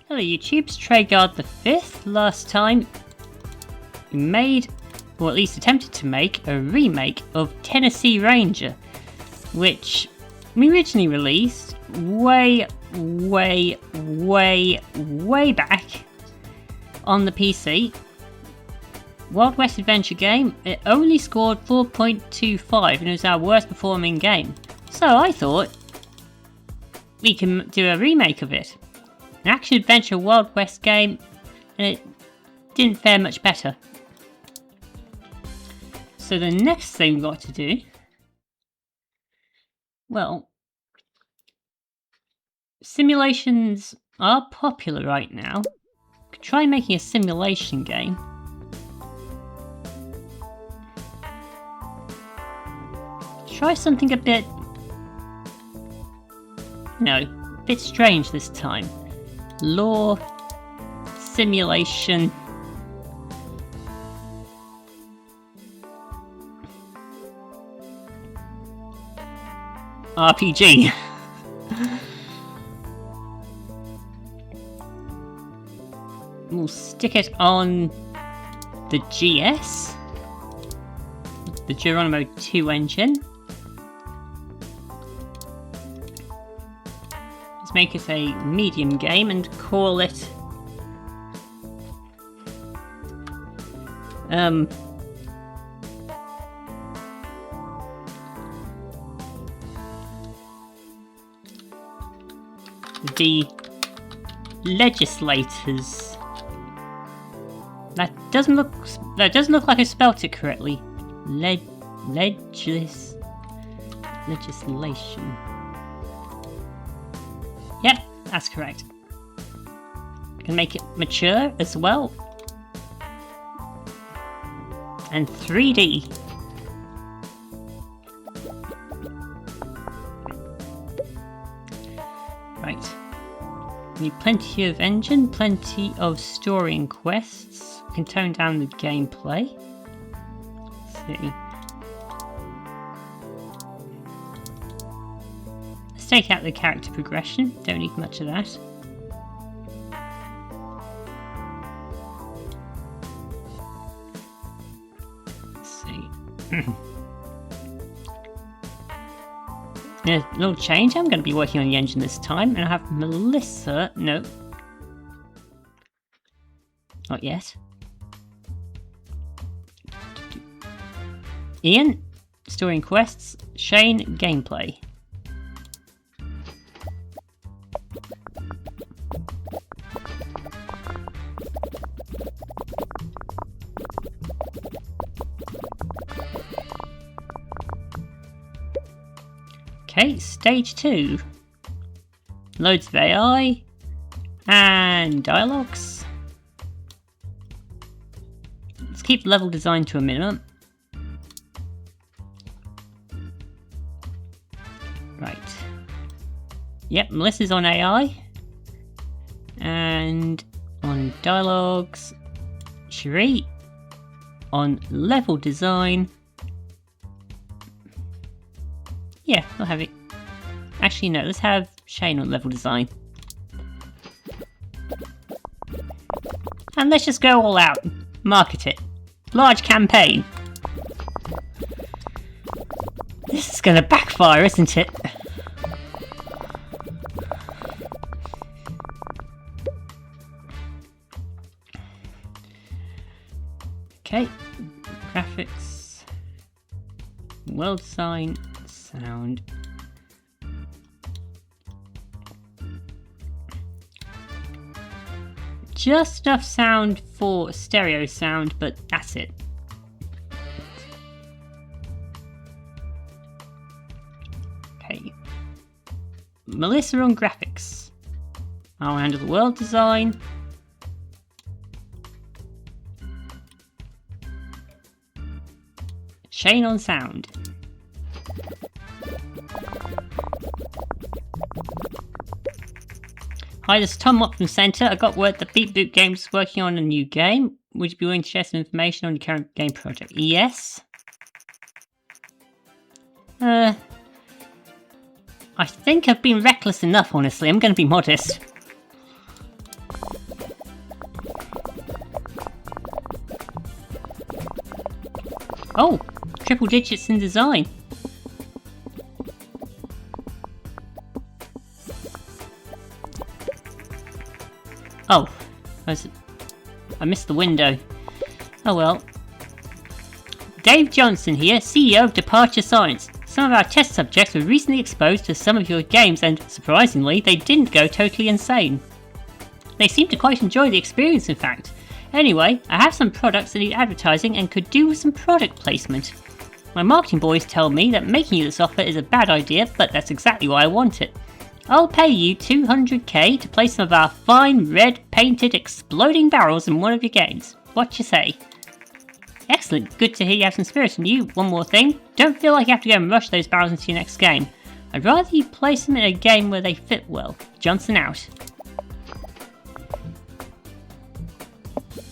Hello YouTube, Treyguard the 5th. Last time we made, or at least attempted to make, a remake of Tennessee Ranger, which we originally released way back on the PC. Wild West adventure game. It only scored 4.25 and it was our worst performing game. So I thought we can do a remake of it. An action-adventure Wild West game, and it didn't fare much better. So the next thing we've got to do, well, simulations are popular right now. Could try making a simulation game. Try something a bit, a bit strange this time. Lore, simulation. RPG. We'll stick it on the GS, the Geronimo 2 engine. Let's make it a medium game and call it the Legislators. That doesn't look like I spelt it correctly. Legislation. Yep, that's correct. Can make it mature as well. And 3D. Right. We need plenty of engine, plenty of story and quests. We can tone down the gameplay. Let's see. Let's take out the character progression. Don't need much of that. Let's see. A little change. I'm going to be working on the engine this time, and I have Melissa. No, not yet. Ian, story and quests. Shane, gameplay. Okay, stage 2. Loads of AI and dialogues. Let's keep level design to a minimum. Right. Yep, Melissa's on AI. And on dialogues. Cherie on level design. Yeah, we'll have it. Actually, no, let's have Shane on level design. And let's just go all out. Market it. Large campaign. This is gonna backfire, isn't it? Okay. Graphics. World design. Sound. Just enough sound for stereo sound, but that's it. Okay. Melissa on graphics. I'll handle the world design. Shane on sound. Hi, this is Tom Watt from Centre. I got word that Beat Boot Games is working on a new game. Would you be willing to share some information on your current game project? Yes. I think I've been reckless enough, honestly. I'm going to be modest. Oh, triple digits in design. Oh, I missed the window. Oh well. Dave Johnson here, CEO of Departure Science. Some of our test subjects were recently exposed to some of your games and, surprisingly, they didn't go totally insane. They seemed to quite enjoy the experience, in fact. Anyway, I have some products that need advertising and could do with some product placement. My marketing boys tell me that making you this offer is a bad idea, but that's exactly why I want it. I'll pay you 200k to place some of our fine, red, painted, exploding barrels in one of your games. What you say? Excellent, good to hear you have some spirit in you. One more thing, don't feel like you have to go and rush those barrels into your next game. I'd rather you place them in a game where they fit well. Johnson out.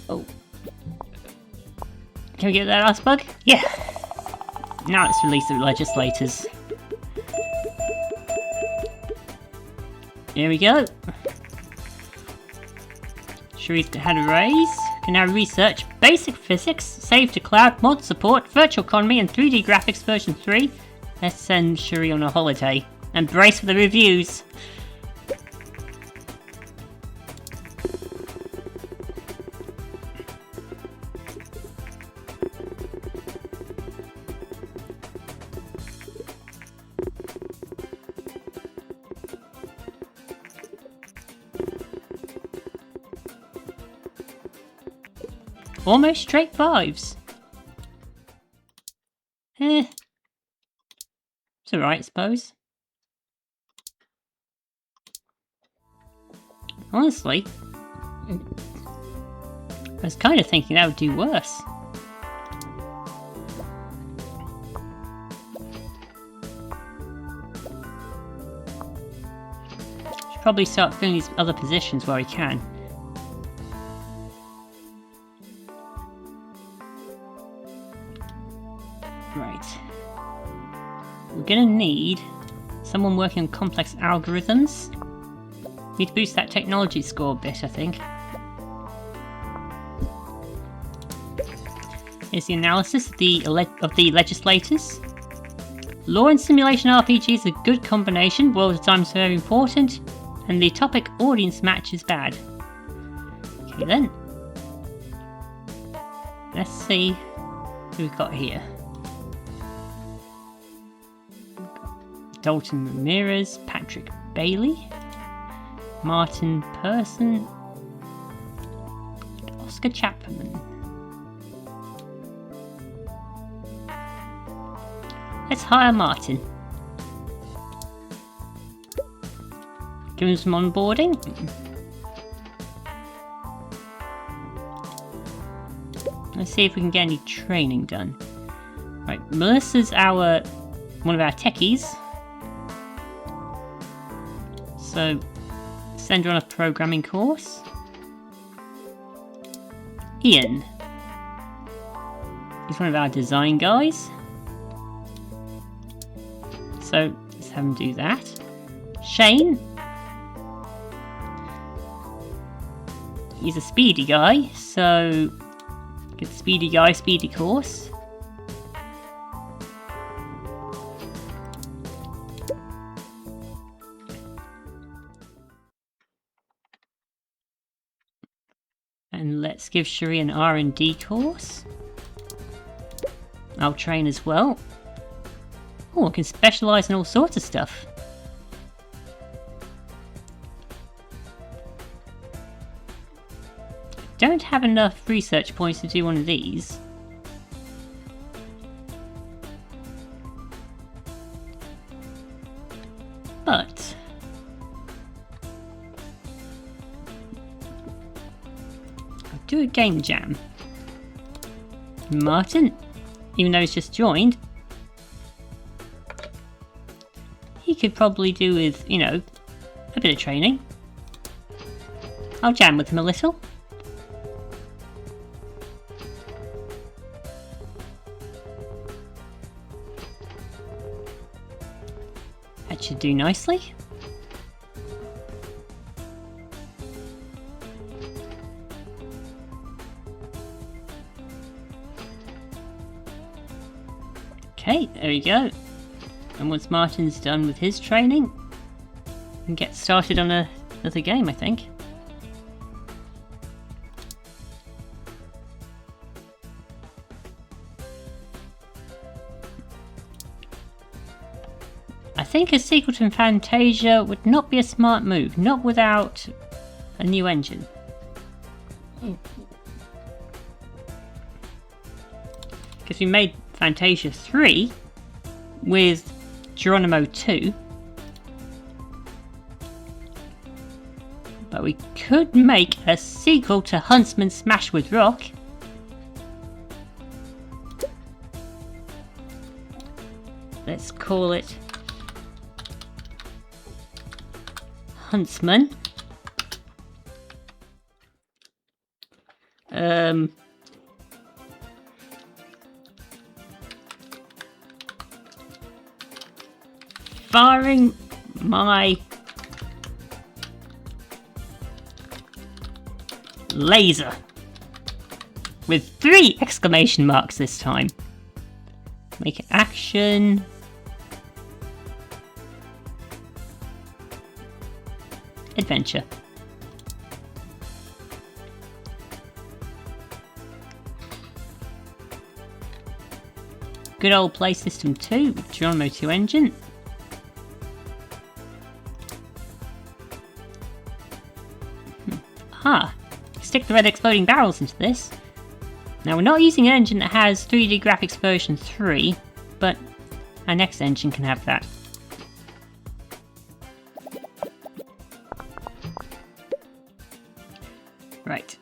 Oh. Can we get that last bug? Yeah. Now let's release the legislators. Here we go. Cherie's had a raise. Can now research basic physics, save to cloud, mod support, virtual economy, and 3D graphics version 3. Let's send Cherie on a holiday. And brace for the reviews. Almost straight 5s. It's alright, I suppose. Honestly, I was kind of thinking that would do worse. Should probably start filling these other positions where we can. Right. We're gonna need someone working on complex algorithms. Need to boost that technology score a bit, I think. Here's the analysis of the legislators. Law and simulation RPG is a good combination, world of time is very important, and the topic audience match is bad. Okay then. Let's see who we've got here. Dalton Ramirez, Patrick Bailey, Martin Persson, Oscar Chapman. Let's hire Martin. Give him some onboarding. Let's see if we can get any training done. Right, Melissa's one of our techies. So, send her on a programming course. Ian. He's one of our design guys. So, let's have him do that. Shane. He's a speedy guy, so get the speedy guy, speedy course. And let's give Cherie an R&D course. I'll train as well. Oh, I can specialise in all sorts of stuff. Don't have enough research points to do one of these. But I'll do a game jam. Martin, even though he's just joined, he could probably do with, you know, a bit of training. I'll jam with him a little. That should do nicely. Okay, there we go. And once Martin's done with his training, we can get started on another game, I think. I think a sequel to Fantasia would not be a smart move, not without a new engine. Because we made Fantasia 3 with Geronimo 2. But we could make a sequel to Huntsman Smash with Rock. Let's call it Huntsman. Firing my laser with 3 exclamation marks this time. Make it action. Adventure. Good old Play System 2 with Geronimo 2 engine. Stick the red exploding barrels into this. Now we're not using an engine that has 3D graphics version 3, but our next engine can have that. Right.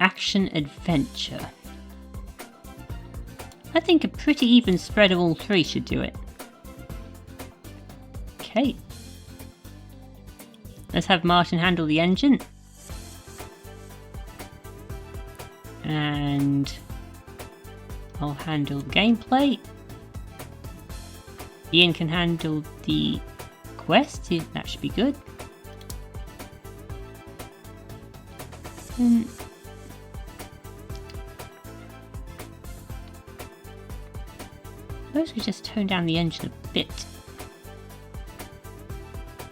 Action adventure. I think a pretty even spread of all 3 should do it. Okay. Let's have Martin handle the engine. And I'll handle the gameplay. Ian can handle the quest, that should be good. Suppose we just tone down the engine a bit.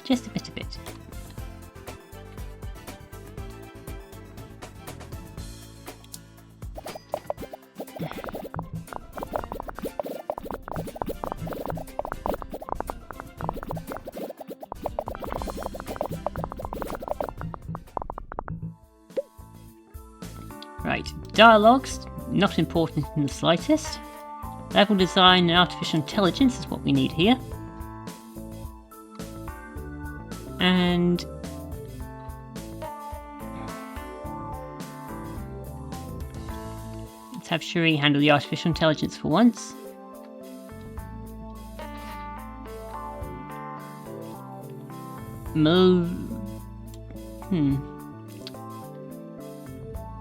Just a bit. Right, dialogues, not important in the slightest. Level design and artificial intelligence is what we need here. And let's have Shuri handle the artificial intelligence for once.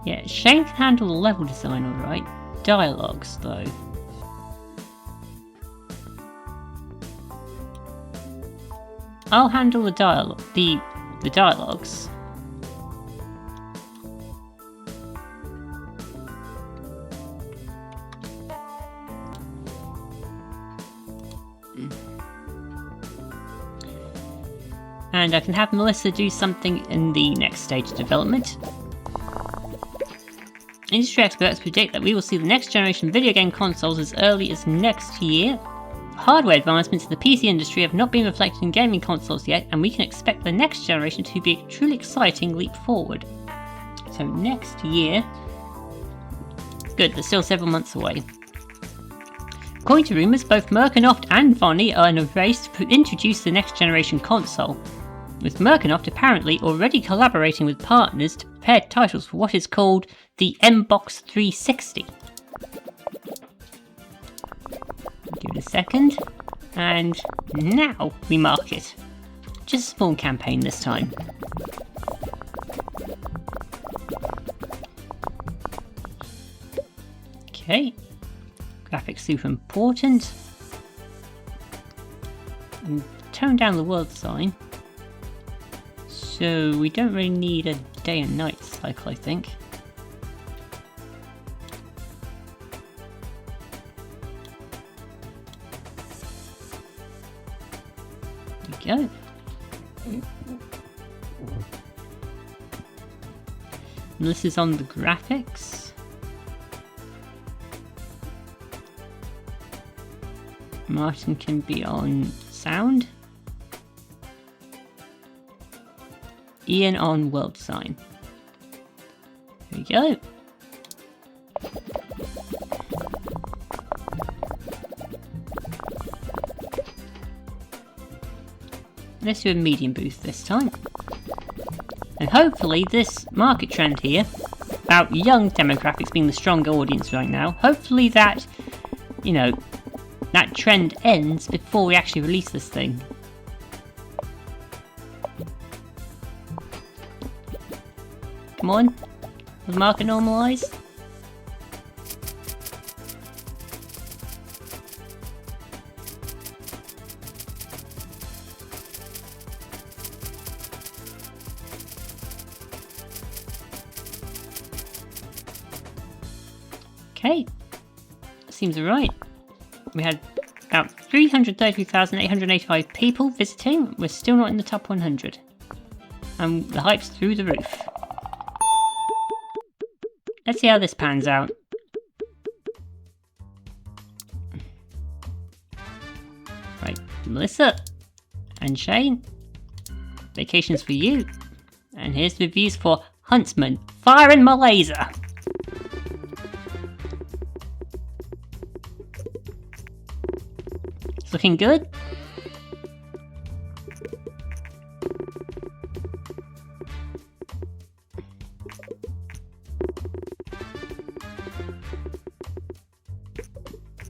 Yeah, Shane can handle the level design alright. Dialogues, though. I'll handle the dialogue. The dialogues. And I can have Melissa do something in the next stage of development. Industry experts predict that we will see the next generation video game consoles as early as next year. Hardware advancements in the PC industry have not been reflected in gaming consoles yet, and we can expect the next generation to be a truly exciting leap forward. So next year... Good, there's still several months away. According to rumours, both Mercanoft and Vonnie are in a race to introduce the next generation console, with Mercanoft apparently already collaborating with partners to prepare titles for what is called the M-Box 360. Give it a second, and now we mark it. Just a small campaign this time. Okay, graphics super important. And tone down the world sign. So we don't really need a day and night cycle, I think. go. And this is on the graphics. Martin can be on sound. Ian on world design. There we go. Let's do a medium boost this time. And hopefully this market trend here, about young demographics being the stronger audience right now, hopefully that, you know, that trend ends before we actually release this thing. Come on, will the market normalise? Okay, seems alright. We had about 333,885 people visiting. We're still not in the top 100. And the hype's through the roof. Let's see how this pans out. Right, Melissa and Shane. Vacations for you. And here's the reviews for Huntsman, FIRIN Malaysia. It's looking good.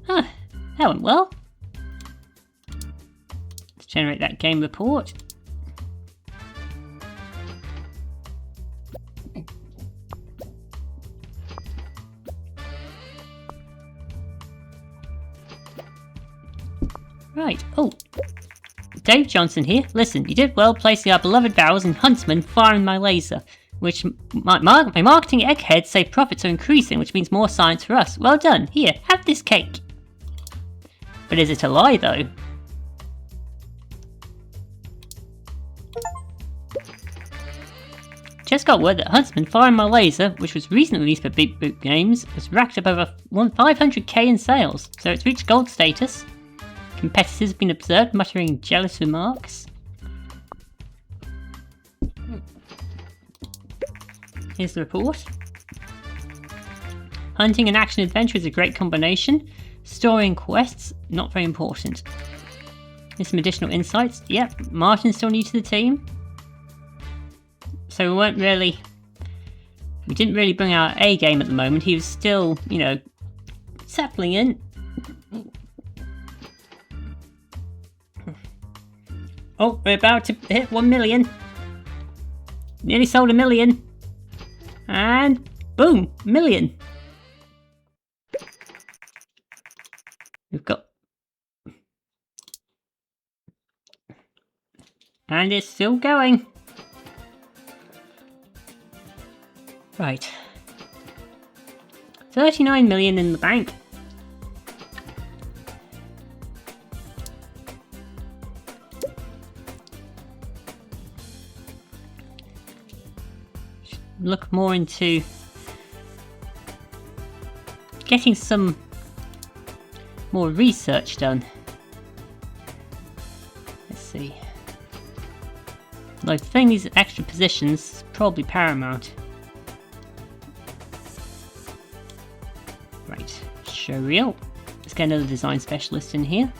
Huh, that went well. Let's generate that game report. Right, oh. Dave Johnson here. Listen, you did well placing our beloved vowels in Huntsman, FIRIN Malaysia, which my marketing eggheads say profits are increasing, which means more science for us. Well done. Here, have this cake. But is it a lie, though? Just got word that Huntsman, FIRIN Malaysia, which was recently released by Big Boot Games, has racked up over 500k in sales, so it's reached gold status. Competitors have been observed muttering jealous remarks. Here's the report. Hunting and action adventure is a great combination. Story and quests, not very important. Here's some additional insights. Yep, Martin's still new to the team. So we didn't really bring our A game at the moment. He was still, you know, settling in. Oh, we're about to hit 1 million. Nearly sold 1 million. And boom, 1 million. We've got... And it's still going. Right. 39 million in the bank. Look more into getting some more research done. Let's see. Like, filling these extra positions is probably paramount. Right, showreel. Let's get another design specialist in here.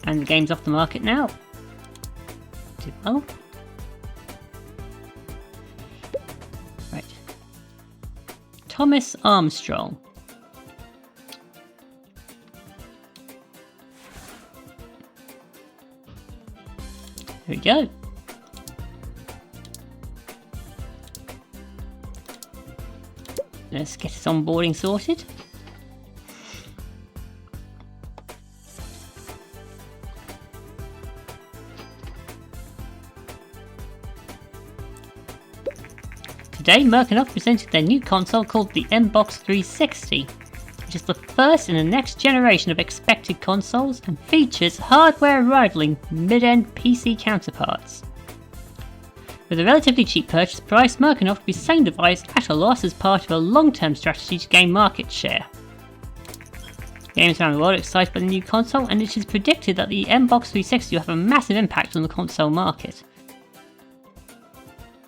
And the game's off the market now. Did well. Right. Thomas Armstrong. There we go. Let's get his onboarding sorted. Today, Mercanoff presented their new console called the Mbox 360. which is the first in the next generation of expected consoles and features hardware rivaling mid-end PC counterparts. With a relatively cheap purchase price, Merck offered to be selling the device at a loss as part of a long-term strategy to gain market share. Gamers around the world are excited by the new console, and it is predicted that the Xbox 360 will have a massive impact on the console market.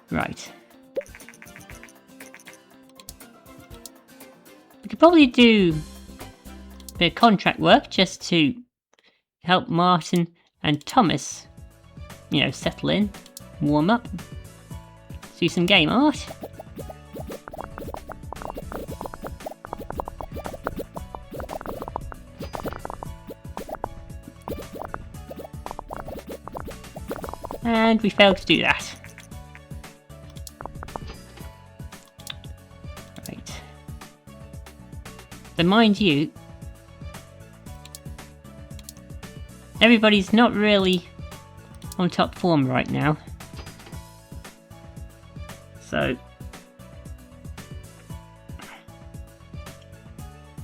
Right. We could probably do a bit of contract work just to help Martin and Thomas, settle in, warm up, do some game art. And we failed to do that. Right. So mind you, everybody's not really on top form right now. So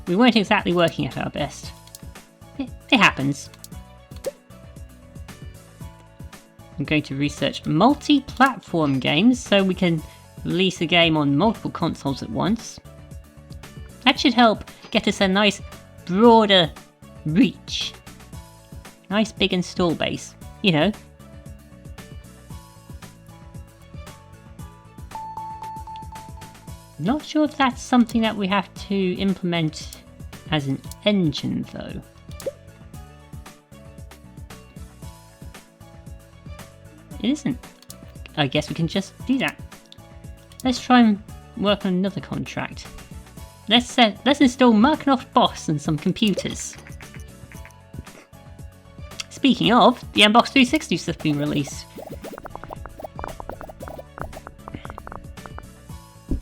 we weren't exactly working at our best. It happens. I'm going to research multi-platform games so we can release a game on multiple consoles at once. That should help get us a nice broader reach. Nice big install base, Not sure if that's something that we have to implement as an engine though. It isn't. I guess we can just do that. Let's try and work on another contract. Let's install Merknoff Boss and some computers. Speaking of, the Xbox 360 has been released.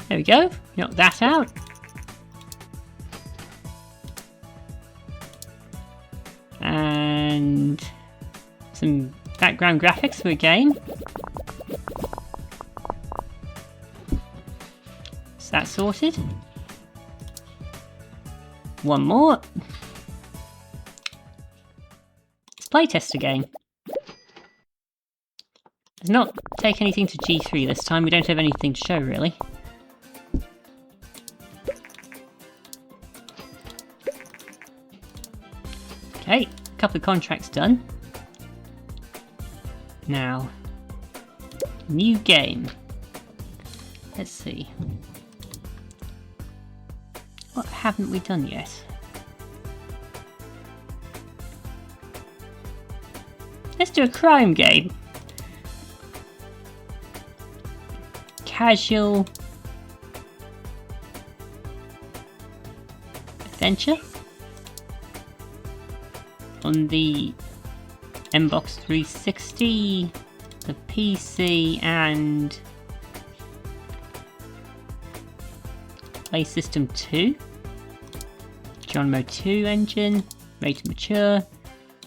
There we go. Knock that out. And some background graphics for a game. Is that sorted? One more. Let's playtest a game. Let's not take anything to G3 this time, we don't have anything to show really. Okay, a couple of contracts done. Now, new game. Let's see. What haven't we done yet? Let's do a crime game. Casual adventure on the Xbox 360, the PC, and PlayStation 2. John Mo 2 engine, rated mature,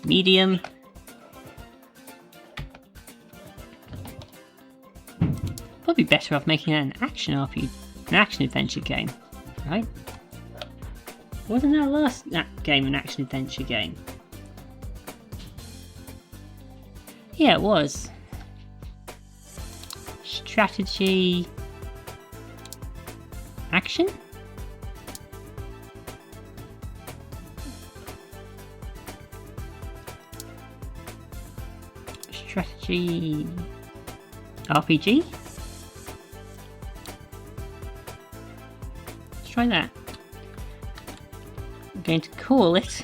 medium. Probably better off making it an action RPG, an action adventure game, right? Wasn't our last game an action adventure game? Yeah, it was. Strategy... action? Strategy... RPG? Let's try that. I'm going to call it...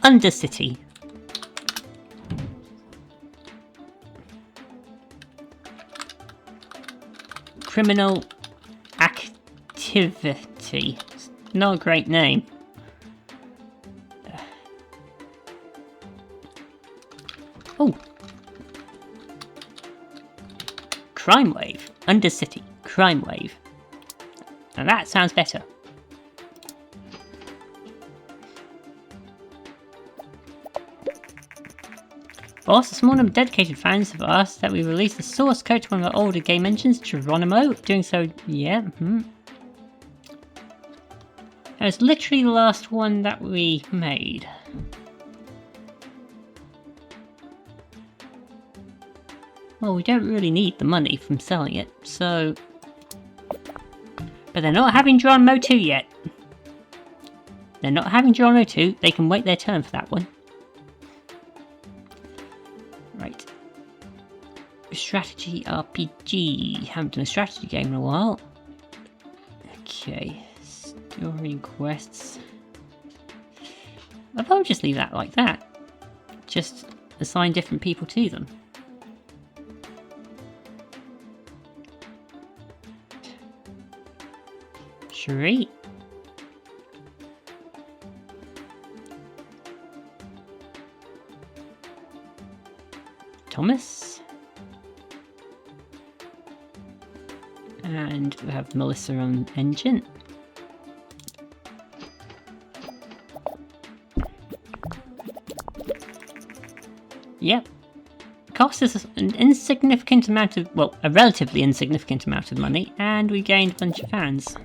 Undercity. Criminal activity. Not a great name. Crime Wave. Undercity Crime Wave. Now that sounds better. Boss, a small number of dedicated fans have asked that we release the source code to one of our older game engines, Geronimo. Doing so, yeah. That was literally the last one that we made. Well, we don't really need the money from selling it, so... But they're not having Geronimo 2 yet. They're not having Geronimo 2, they can wait their turn for that one. Right. Strategy RPG. Haven't done a strategy game in a while. Okay. Story quests. I'll probably just leave that like that. Just assign different people to them. Sweet. Thomas. And we have Melissa on engine. Yep. Cost us an insignificant amount of, well, a relatively insignificant amount of money, and we gained a bunch of fans.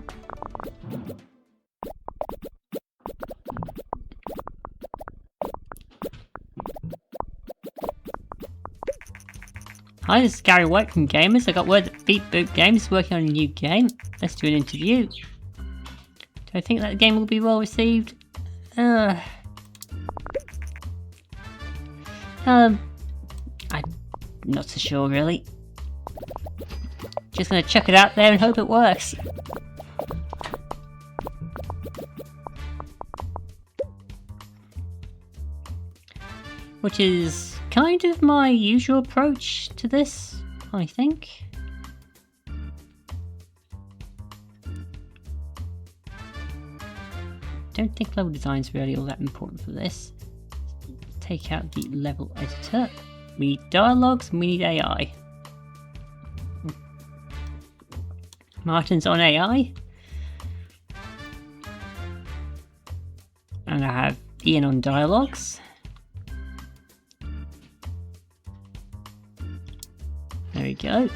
Hi, this is Gary White from Gamers. I got word that Beat Boot Games is working on a new game. Let's do an interview. Do I think that the game will be well received? I'm not so sure really. Just gonna chuck it out there and hope it works. Which is kind of my usual approach to this, I think. Don't think level design's really all that important for this. Take out the level editor. We need dialogues and we need AI. Martin's on AI. And I have Ian on dialogues. There we go.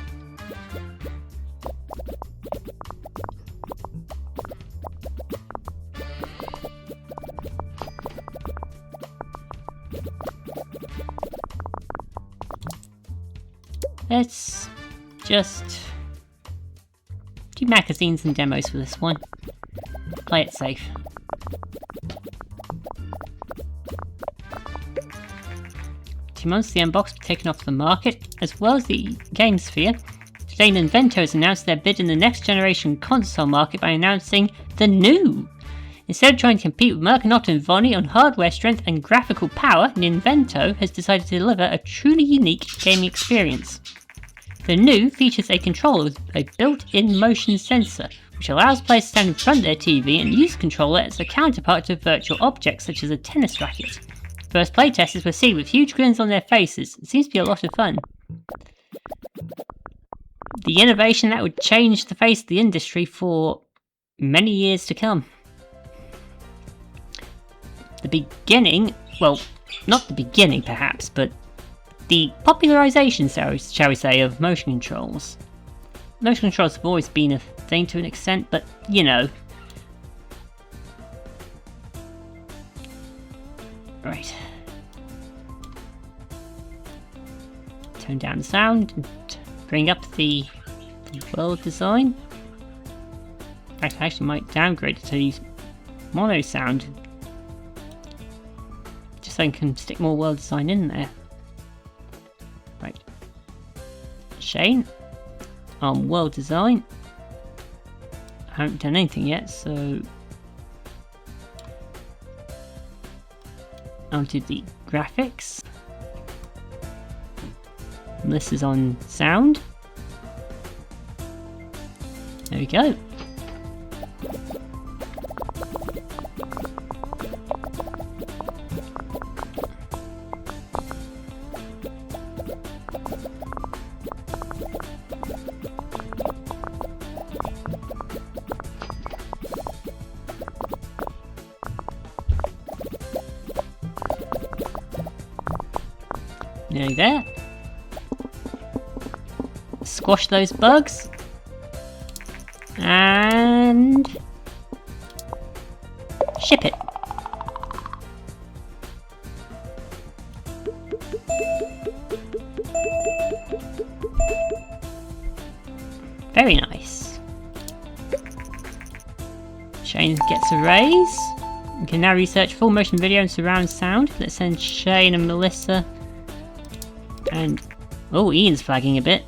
Let's just do magazines and demos for this one. Play it safe. 2 months, the Unbox will be taken off the market, as well as the Game Sphere. Today, Nintendo has announced their bid in the next generation console market by announcing the new. Instead of trying to compete with Mercanotte and Vonnie on hardware strength and graphical power, Nintendo has decided to deliver a truly unique gaming experience. The new features a controller with a built-in motion sensor, which allows players to stand in front of their TV and use the controller as a counterpart to virtual objects such as a tennis racket. First playtesters were seen with huge grins on their faces. It seems to be a lot of fun. The innovation that would change the face of the industry for many years to come. The beginning, well, not the beginning perhaps, but the popularization, shall we say, of motion controls. Motion controls have always been a thing to an extent, but you know. Right. Turn down the sound and bring up the world design. In fact, I actually might downgrade it to mono sound, just so I can stick more world design in there. Right. Shane, on world design. I haven't done anything yet, so onto the graphics. And this is on sound. There we go. Nearly there. Squash those bugs. And ship it. Very nice. Shane gets a raise. We can now research full motion video and surround sound. Let's send Shane and Melissa. And oh, Ian's flagging a bit.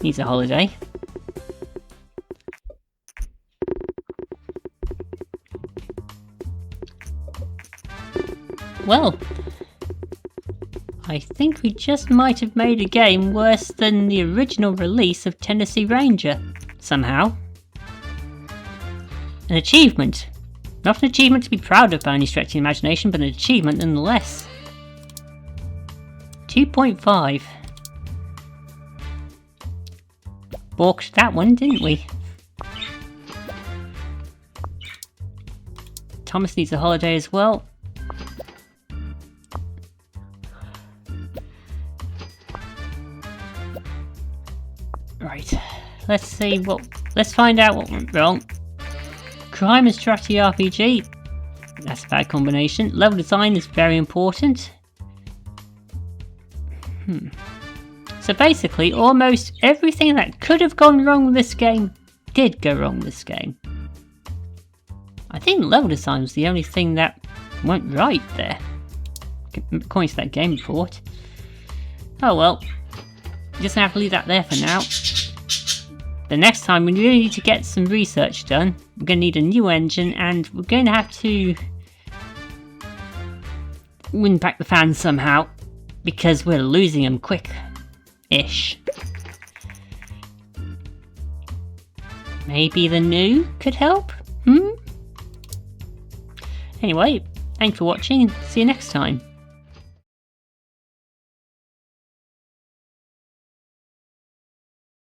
Needs a holiday. Well, I think we just might have made a game worse than the original release of Tennessee Ranger, somehow. An achievement. Not an achievement to be proud of by any stretch of the imagination, but an achievement nonetheless. 2.5. Balked that one, didn't we? Thomas needs a holiday as well. Right, let's find out what went wrong. Crime and strategy RPG. That's a bad combination. Level design is very important. So basically, almost everything that could have gone wrong with this game did go wrong with this game. I think level design was the only thing that went right there, according to that game report. Oh well, just have to leave that there for now. The next time we really need to get some research done. We're going to need a new engine, and we're going to have to win back the fans somehow, because we're losing them quick-ish. Maybe the new could help? Anyway, thanks for watching, and see you next time.